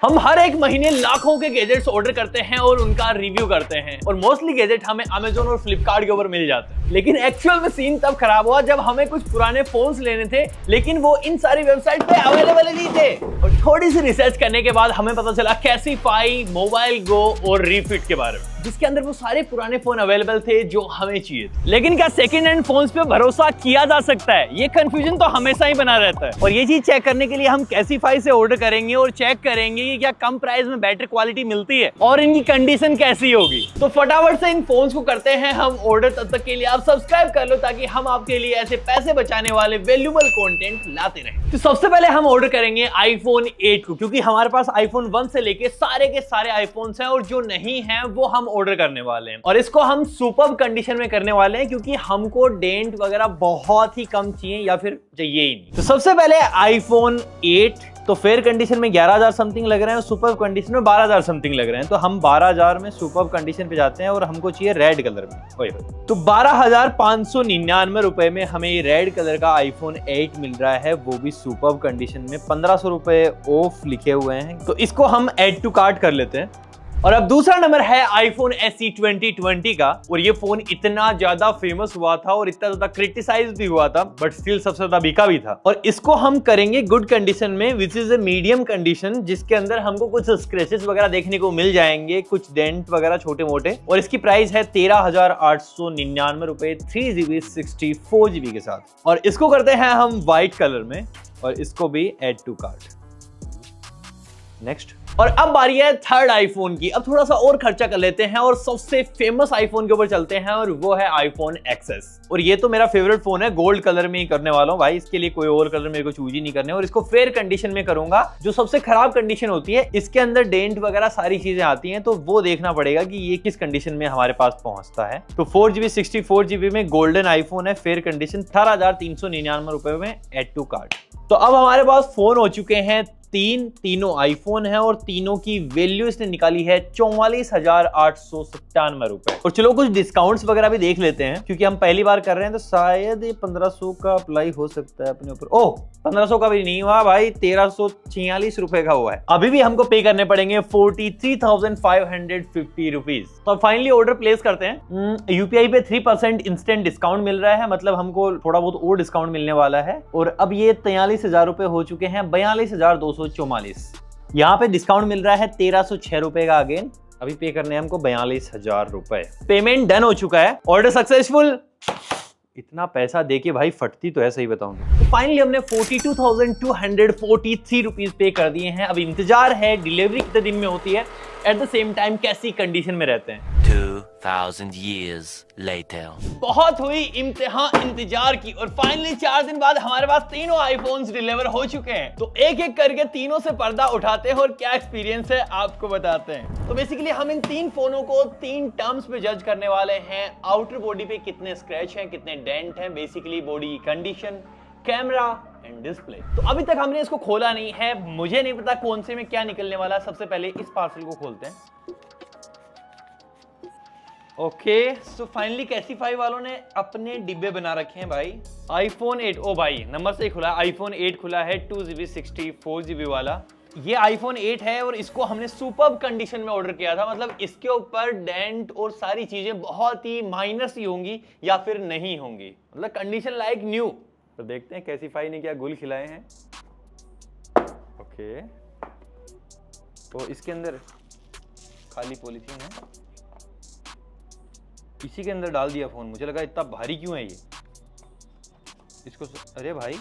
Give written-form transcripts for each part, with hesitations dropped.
हम हर एक महीने लाखों के गैजेट्स ऑर्डर करते हैं और उनका रिव्यू करते हैं और मोस्टली गैजेट हमें अमेजोन और फ्लिपकार्ट के ऊपर मिल जाते हैं। लेकिन एक्चुअल में सीन तब खराब हुआ जब हमें कुछ पुराने फोन्स लेने थे, लेकिन वो इन सारी वेबसाइट पे अवेलेबल नहीं थे। और थोड़ी सी रिसर्च करने के बाद हमें पता चला कैसीफाई, मोबाइल गो और रीफिट के बारे में, जिसके अंदर वो सारे पुराने फोन अवेलेबल थे जो हमें चाहिए थे। लेकिन क्या सेकंड हैंड फोन्स पे भरोसा किया जा सकता है? ये कंफ्यूजन तो हमेशा ही बना रहता है। और ये चीज चेक करने के लिए हम कैसीफाई से ऑर्डर करेंगे और चेक करेंगे कि क्या कम प्राइस में बेटर क्वालिटी मिलती है और इनकी कंडीशन कैसी होगी। तो फटाफट से इन फोन्स को करते हैं हम ऑर्डर। तब तक के लिए आप सब्सक्राइब कर लो ताकि हम आपके लिए ऐसे पैसे बचाने वाले वैल्यूएबल कंटेंट लाते रहें। तो सबसे पहले हम ऑर्डर करेंगे आईफोन 8 को, क्योंकि हमारे पास आईफोन 1 से लेके सारे के सारे आईफोन्स हैं और जो नहीं है वो हम ऑर्डर करने वाले हैं। और इसको हम सुपर्ब कंडीशन में करने वाले हैं क्योंकि हमको डेंट वगैरह बहुत ही कम चाहिए या फिर चाहिए ही नहीं। तो सबसे पहले आईफोन 8 तो फेयर कंडीशन में 11,000 समथिंग लग रहे हैं, सुपर्ब कंडीशन में 12,000 समथिंग लग रहे हैं। तो हम 12,000 में सुपर्ब कंडीशन पे जाते हैं और हमको चाहिए रेड कलर में। तो 12,599 रुपए में हमें ये रेड कलर का आईफोन 8 मिल रहा है, वो भी सुपर्ब कंडीशन में। 1,500 रुपए ऑफ लिखे हुए हैं, तो इसको हम ऐड टू कार्ट कर लेते हैं। और अब दूसरा नंबर है आईफोन SE 2020 का। और ये फोन इतना ज्यादा फेमस हुआ था और इतना ज्यादा क्रिटिसाइज भी हुआ था, बट स्टिल सबसे ज्यादा बिका भी था। और इसको हम करेंगे गुड कंडीशन में, which is a medium condition, जिसके अंदर हमको कुछ स्क्रैचेस वगैरह देखने को मिल जाएंगे, कुछ डेंट वगैरह छोटे मोटे। और इसकी प्राइस है 13,899 रुपए 3GB 64GB के साथ। और इसको करते हैं हम व्हाइट कलर में और इसको भी ऐड टू कार्ट। नेक्स्ट। और अब बारी है थर्ड आईफोन की। अब थोड़ा सा और खर्चा कर लेते हैं और सबसे फेमस आईफोन के ऊपर चलते हैं और वो है आईफोन XS। और ये तो मेरा फेवरेट फोन है, गोल्ड कलर में ही करने वाला हूं भाई, इसके लिए कोई और कलर मेरे को चूज ही नहीं करने। और इसको फेयर कंडीशन में करूंगा। जो सबसे खराब कंडीशन होती है, इसके अंदर डेंट वगैरह सारी चीजें आती हैं, तो वो देखना पड़ेगा कि ये किस कंडीशन में हमारे पास पहुंचता है। तो 4GB 64GB में गोल्डन आईफोन है, फेयर कंडीशन, 18,399 रुपए में ऐड टू कार्ट। तो अब हमारे पास फोन हो चुके हैं तीनों आईफोन है और तीनों की वैल्यू इसने निकाली है 44,897 रुपए। और चलो कुछ डिस्काउंट्स वगैरह भी देख लेते हैं, क्योंकि हम पहली बार कर रहे हैं तो शायद ये 1,500 का अप्लाई हो सकता है अपने ऊपर। ओह, 1,500 का भी नहीं हुआ भाई, 1,346 रुपए का हुआ है। अभी भी हमको पे करने पड़ेंगे 43,550 रुपीज। तो फाइनली ऑर्डर प्लेस करते हैं। यूपीआई पे 3% इंस्टेंट डिस्काउंट मिल रहा है, मतलब हमको थोड़ा बहुत और डिस्काउंट मिलने वाला है। और अब ये 43,000 रुपए हो चुके हैं, 42,244। यहाँ पे डिस्काउंट मिल रहा है 1,306 रुपए का। अगेन अभी पे करने हैं हमको 42,000 रुपए। पेमेंट डन हो चुका है, ऑर्डर सक्सेसफुल। इतना पैसा देके भाई फटती तो है, सही बताऊं तो फाइनली हमने 42,243 रुपीज पे कर दिए हैं। अब इंतजार है डिलीवरी कितने दिन में होती है, एट द सेम टाइम कैसी कंडीशन में रहते हैं। 2000 years later। बहुत हुई इंतजार की और फाइनली 4 दिन बाद हमारे पास तीनों आईफोन्स डिलीवर हो चुके हैं। तो एक एक करके तीनों से पर्दा उठाते हैं और क्या एक्सपीरियंस है आपको बताते हैं। तो बेसिकली हम इन 3 फोनों को 3 टर्म्स पे जज करने वाले हैं। आउटर बॉडी पे कितने स्क्रैच हैं, कितने डेंट हैं, basically body condition, camera and display. तो अभी तक हमने इसको खोला नहीं है, मुझे नहीं पता कौन से में क्या निकलने वाला है। सबसे पहले इस पार्सल को खोलते हैं। ओके, सो फाइनली कैसीफाई वालों ने अपने डिब्बे बना रखे हैं भाई। आईफोन 8, ओ भाई नंबर से ही खुला, आईफोन 8 खुला है, 2GB 64GB वाला। ये आईफोन 8 है और इसको हमने सुपर्ब कंडीशन में ऑर्डर किया था, मतलब इसके ऊपर डेंट और सारी चीजें बहुत ही माइनर सी होंगी या फिर नहीं होंगी, मतलब कंडीशन लाइक न्यू। तो देखते हैं कैसीफाई ने क्या गुल खिलाए हैं। ओके, तो इसके अंदर खाली पॉलीथीन है, इसी के अंदर डाल दिया फोन। मुझे लगा इतना भारी क्यों है ये, इसको। अरे भाई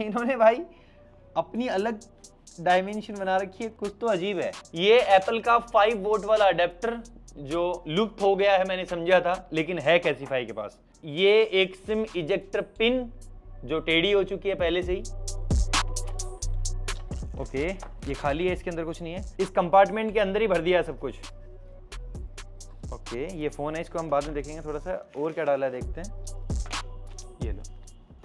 इन्होंने भाई अपनी अलग डायमेंशन बना रखी है, कुछ तो अजीब है। ये एप्पल का 5 वोल्ट वाला अडेप्टर जो लुप्त हो गया है, मैंने समझा था, लेकिन है कैसीफाई के पास। ये एक सिम इजेक्टर पिन जो टेढ़ी हो चुकी है पहले से ही। ओके, ये खाली है, इसके अंदर कुछ नहीं है। इस कंपार्टमेंट के अंदर ही भर दिया है सब कुछ। ओके, ये फोन है, इसको हम बाद में देखेंगे थोड़ा सा और क्या डाला है देखते हैं। ये लो,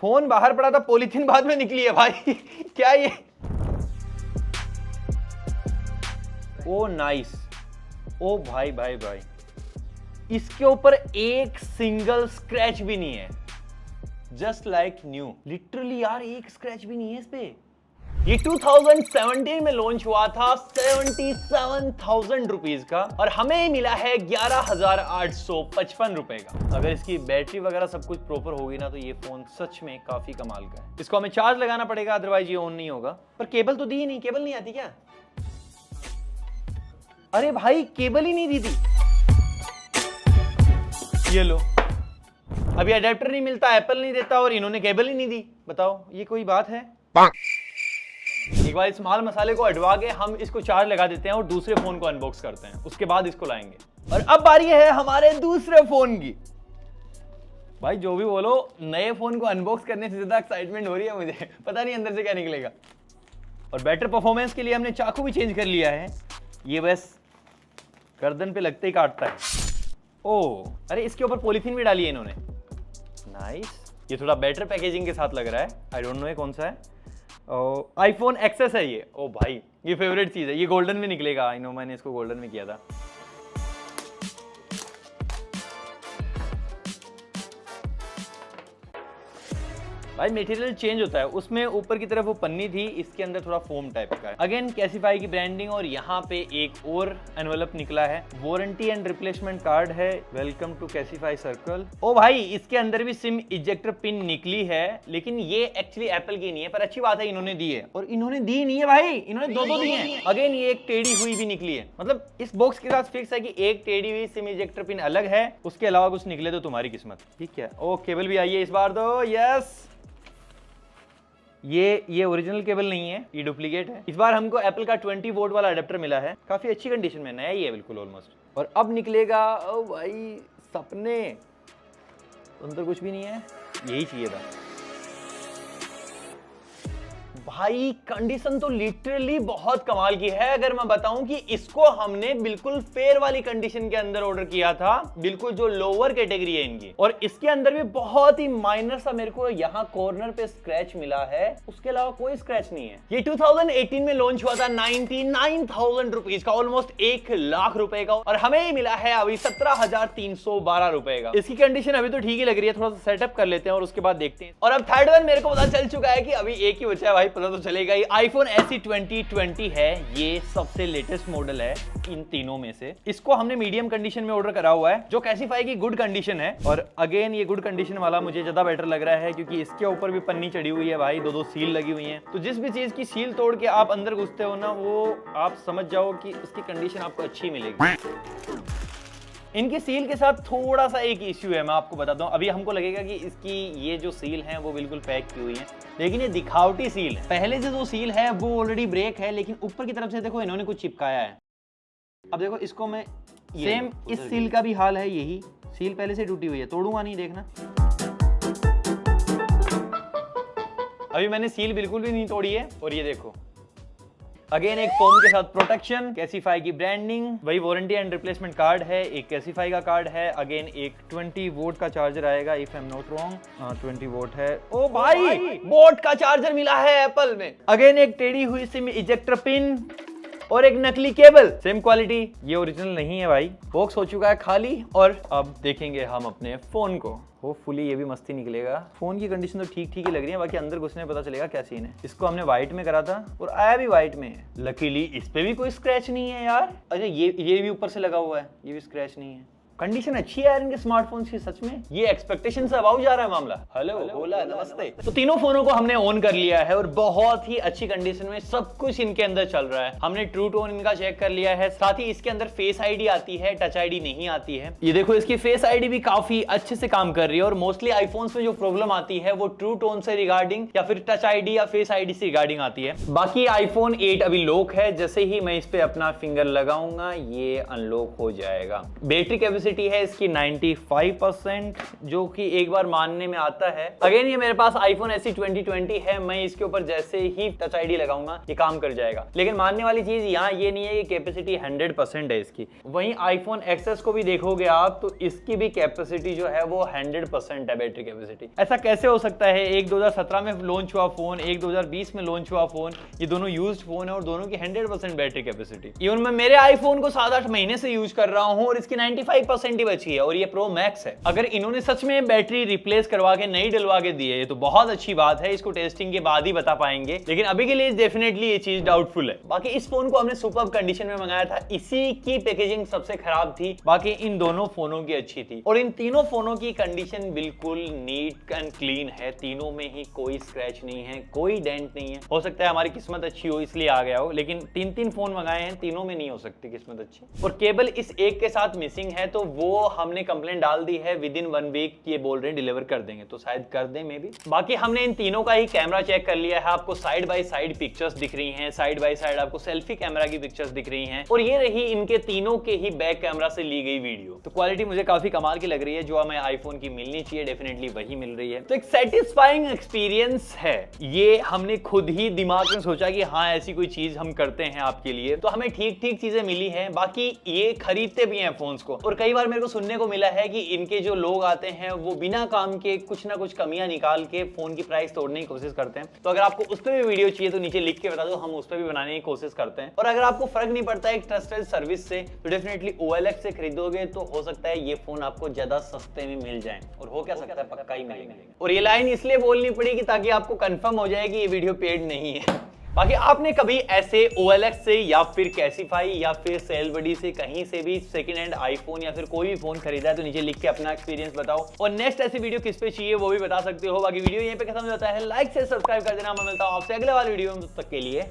फोन बाहर पड़ा था, पॉलीथीन बाद में निकली है भाई क्या ये, ओ नाइस, ओ भाई भाई भाई, इसके ऊपर एक सिंगल स्क्रैच भी नहीं है, जस्ट लाइक न्यू। लिटरली यार एक स्क्रैच भी नहीं है इस पे। ये 2017 में लॉन्च हुआ था 77,000 रुपीज का और हमें मिला है 11,855 रुपए का। अगर इसकी बैटरी वगैरह सब कुछ प्रॉपर होगी ना तो ये फोन सच में काफी कमाल का है। इसको हमें चार्ज लगाना पड़ेगा, अदरवाइज ये ऑन नहीं होगा। पर केबल तो दी ही नहीं, केबल नहीं आती क्या? अरे भाई केबल ही नहीं दी थी। ये लो, अभी अडेप्टर नहीं मिलता, एप्पल नहीं देता और इन्होंने केबल ही नहीं दी। बताओ ये कोई बात है? एक बार इस माल मसाले को हटवा के हम इसको चार्ज लगा देते हैं और दूसरे फोन को अनबॉक्स करते हैं, उसके बाद इसको लाएंगे। और अब बारी है हमारे दूसरे फोन की। भाई जो भी बोलो, नए फोन को अनबॉक्स करने से ज्यादा एक्साइटमेंट हो रही है मुझे, पता नहीं अंदर से क्या निकलेगा। और बेटर परफॉर्मेंस के लिए हमने चाकू भी चेंज कर लिया है, ये बस गर्दन पे लगते ही काटता है। ओह अरे इसके ऊपर पॉलीथीन भी डाली है इन्होंने, नाइस। ये थोड़ा बेटर पैकेजिंग के साथ लग रहा है, आई डोंट नो ये कौन सा है। आईफोन एक्सेस है ये। ओ भाई ये फेवरेट चीज है, ये गोल्डन में निकलेगा, आई नो मैंने इसको गोल्डन में किया था। भाई मटेरियल चेंज होता है, उसमें ऊपर की तरफ वो पन्नी थी, इसके अंदर थोड़ा फोम टाइप का है। अगेन कैसीफाई की ब्रांडिंग और यहाँ पे एक और एनवेलप निकला है, वारंटी एंड रिप्लेसमेंट कार्ड है, वेलकम टू कैसीफाई सर्कल। ओ भाई इसके अंदर भी सिम इजेक्टर पिन निकली है, लेकिन ये एक्चुअली एप्पल की नहीं है, पर अच्छी बात है इन्होंने दी है। और इन्होंने दी नहीं है भाई, इन्होंने दो दी है। अगेन ये एक टेढ़ी हुई भी निकली है, मतलब इस बॉक्स के साथ फिक्स है कि एक टेढ़ी हुई सिम इजेक्टर पिन अलग है, उसके अलावा कुछ निकले तो तुम्हारी किस्मत। ठीक है, ओ केबल भी आई है इस बार तो, यस। ये ओरिजिनल केबल नहीं है, ये डुप्लीकेट है। इस बार हमको एप्पल का 20 वोल्ट वाला अडेप्टर मिला है, काफी अच्छी कंडीशन में, नया ही है बिल्कुल ऑलमोस्ट। और अब निकलेगा, ओ भाई सपने, अंदर कुछ भी नहीं है, यही चाहिए था भाई। कंडीशन तो लिटरली बहुत कमाल की है। अगर मैं बताऊं कि इसको हमने बिल्कुल फेयर वाली कंडीशन के अंदर ऑर्डर किया था, बिल्कुल जो लोअर कैटेगरी है इनकी, और इसके अंदर भी बहुत ही माइनर सा मेरे को यहाँ कॉर्नर पे स्क्रैच मिला है, उसके अलावा कोई स्क्रैच नहीं है। ये 2018 में लॉन्च हुआ था 99,000 रुपीज का, ऑलमोस्ट 1 लाख रुपए का, और हमें मिला है अभी 17,312 रुपए का। इसकी कंडीशन अभी तो ठीक ही लग रही है, थोड़ा सा सेटअप कर लेते हैं और उसके बाद देखते हैं। और अब थर्ड वन मेरे को पता चल चुका है कि अभी एक ही बचा है भाई, पता तो चलेगा ही। iPhone SE 2020 है, ये सबसे लेटेस्ट मॉडल है इन तीनों में से। इसको हमने मीडियम कंडीशन में ऑर्डर करा हुआ है, जो कैसीफाई की गुड कंडीशन है। और अगेन ये गुड कंडीशन वाला मुझे ज्यादा बेटर लग रहा है, क्योंकि इसके ऊपर भी पन्नी चढ़ी हुई है भाई, दो सील लगी हुई है। तो जिस भी चीज की सील तोड़ के आप अंदर घुसते हो ना, वो आप समझ जाओ कि उसकी कंडीशन आपको अच्छी मिलेगी। इनकी सील के साथ थोड़ा सा एक इश्यू है, मैं आपको बताता हूँ। अभी हमको लगेगा कि इसकी ये जो सील है वो बिल्कुल पैक की हुई है, लेकिन ये दिखावटी सील है। पहले से जो सील है वो ऑलरेडी ब्रेक है, लेकिन ऊपर की तरफ से देखो इन्होंने कुछ चिपकाया है। अब देखो इसको मैं, सेम इस सील का भी हाल है, यही सील पहले से टूटी हुई है, तोड़ूंगा नहीं, देखना। अभी मैंने सील बिल्कुल भी नहीं तोड़ी है, और ये देखो अगेन एक फोम के साथ प्रोटेक्शन, कैसीफाई की ब्रांडिंग, वही वारंटी एंड रिप्लेसमेंट कार्ड है, एक कैसीफाई का कार्ड है, अगेन एक 20 वोल्ट का चार्जर आएगा, if I am not wrong. 20 volt है। ओ भाई बोट का चार्जर मिला है एप्पल में। अगेन एक टेढ़ी हुई सिम इजेक्टर पिन और एक नकली केबल, सेम क्वालिटी। ये ओरिजिनल नहीं है भाई। बॉक्स हो चुका है खाली, और अब देखेंगे हम अपने फोन को। होपफुली ये भी मस्ती निकलेगा। फोन की कंडीशन तो ठीक ठीक ही लग रही है, बाकी अंदर घुसने में पता चलेगा क्या सीन है। इसको हमने व्हाइट में करा था और आया भी व्हाइट में है। लकीली इस पे भी कोई स्क्रैच नहीं है यार। अच्छा ये भी ऊपर से लगा हुआ है, ये भी स्क्रैच नहीं है। कंडीशन अच्छी है यार इनके स्मार्टफोन्स की, सच में। ये एक्सपेक्टेशन से अबाउ जा रहा है मामला। हेलो बोला, नमस्ते। तो तीनों फोनों को हमने ऑन कर लिया है और बहुत ही अच्छी कंडीशन में सब कुछ इनके अंदर चल रहा है। हमने ट्रू टोन इनका चेक कर लिया है, साथ ही इसके अंदर फेस आईडी आती है, टच आईडी नहीं आती है। ये देखो इसकी फेस आईडी भी काफी अच्छे से काम कर रही है। और मोस्टली आईफोन्स में जो प्रॉब्लम आती है वो ट्रू टोन से रिगार्डिंग या फिर टच आईडी या फेस आईडी से रिगार्डिंग आती है। बाकी iPhone 8 अभी लॉक है, जैसे ही मैं इस पे अपना फिंगर लगाऊंगा ये अनलॉक हो जाएगा। बैटरी कैपेसिटी है इसकी 95%, जो कि एक बार मानने में आता है। अगेन ये मेरे पास iPhone SE 2020 है, मैं इसके ऊपर जैसे ही टच आईडी लगाऊंगा ये काम कर जाएगा। लेकिन मानने वाली चीज यहाँ ये नहीं है कि कैपेसिटी 100% है इसकी। वहीं iPhone XS को भी देखोगे आप तो इसकी भी कैपेसिटी जो है वो 100% है बैटरी कैपेसिटी। ऐसा कैसे हो सकता है? एक 2017 में लॉन्च हुआ फोन, एक 2020 में लॉन्च हुआ फोन, ये दोनों यूज्ड फोन है और दोनों की 100% बैटरी कैपेसिटी। इवन मैं मेरे आईफोन को 7-8 महीने से यूज कर रहा हूँ और इसकी 95% 10% ही बची है और ये प्रो मैक्स है। अगर इन्होंने सच में बैटरी रिप्लेस करवा के नई डलवा के दी है तो बहुत अच्छी बात है, इसको टेस्टिंग के बाद ही बता पाएंगे, लेकिन अभी के लिए डेफिनेटली ये चीज डाउटफुल है। बाकी इस फोन को हमने सुपर्ब कंडीशन में मंगाया था, इसी की पैकेजिंग सबसे खराब थी, बाकी इन दोनों फोनों की अच्छी थी और इन तीनों फोनों की कंडीशन बिल्कुल नीट एंड क्लीन है। तीनों में ही कोई स्क्रैच नहीं है, कोई डेंट नहीं है। हो सकता है हमारी किस्मत अच्छी हो इसलिए आ गया हो, लेकिन तीन फोन मंगाए हैं, तीनों में नहीं हो सकती किस्मत अच्छी। और केबल इस एक के साथ मिसिंग है तो वो हमने कंप्लेंट डाल दी है, विद इन 1 वीक ये बोल रहे हैं डिलीवर कर देंगे, तो शायद कर दें मे भी। बाकी हमने इन तीनों का ही कैमरा चेक कर लिया है, आपको साइड बाय साइड पिक्चर्स दिख रही हैं, साइड बाय साइड आपको सेल्फी कैमरा की पिक्चर्स दिख रही हैं और ये रही इनके तीनों के ही बैक कैमरा से ली गई वीडियो। तो क्वालिटी मुझे काफी कमाल की लग रही है, जो हमें आईफोन की मिलनी चाहिए डेफिनेटली वही मिल रही है। तो एक सेटिस्फाइंग एक्सपीरियंस है, ये हमने खुद ही दिमाग में सोचा कि हाँ ऐसी कोई चीज हम करते हैं आपके लिए, तो हमें ठीक चीजें मिली हैं। बाकी ये खरीदते भी हैं फोन्स को, और कई बार मेरे को सुनने को मिला है कि इनके जो लोग आते हैं वो बिना काम के कुछ ना कुछ कमियां निकाल के फोन की प्राइस तोड़ने की कोशिश करते हैं। तो अगर आपको उस पर भी वीडियो चाहिए तो नीचे लिख के बता दो, हम उस पर भी बनाने की कोशिश करते हैं। और अगर आपको फर्क नहीं पड़ता है एक ट्रस्टेड सर्विस से, तो डेफिनेटली OLX से खरीदोगे तो हो सकता है ये फोन आपको ज्यादा सस्ते में मिल जाए, और हो क्या सकता है पक्का ही मिलेंगे। और ये लाइन इसलिए बोलनी पड़ेगी ताकि आपको कंफर्म हो जाए कि ये वीडियो पेड नहीं है। बाकी आपने कभी ऐसे OLX से या फिर कैसीफाई या फिर सेलबडी से कहीं से भी सेकंड हैंड आईफोन या फिर कोई भी फोन खरीदा है तो नीचे लिख के अपना एक्सपीरियंस बताओ, और नेक्स्ट ऐसी वीडियो किस पे चाहिए वो भी बता सकते हो। बाकी वीडियो यहीं पे खत्म होता है, लाइक से सब्सक्राइब कर देना। मैं मिलता हूं आपसे अगले वाली वीडियो में, तब तक के लिए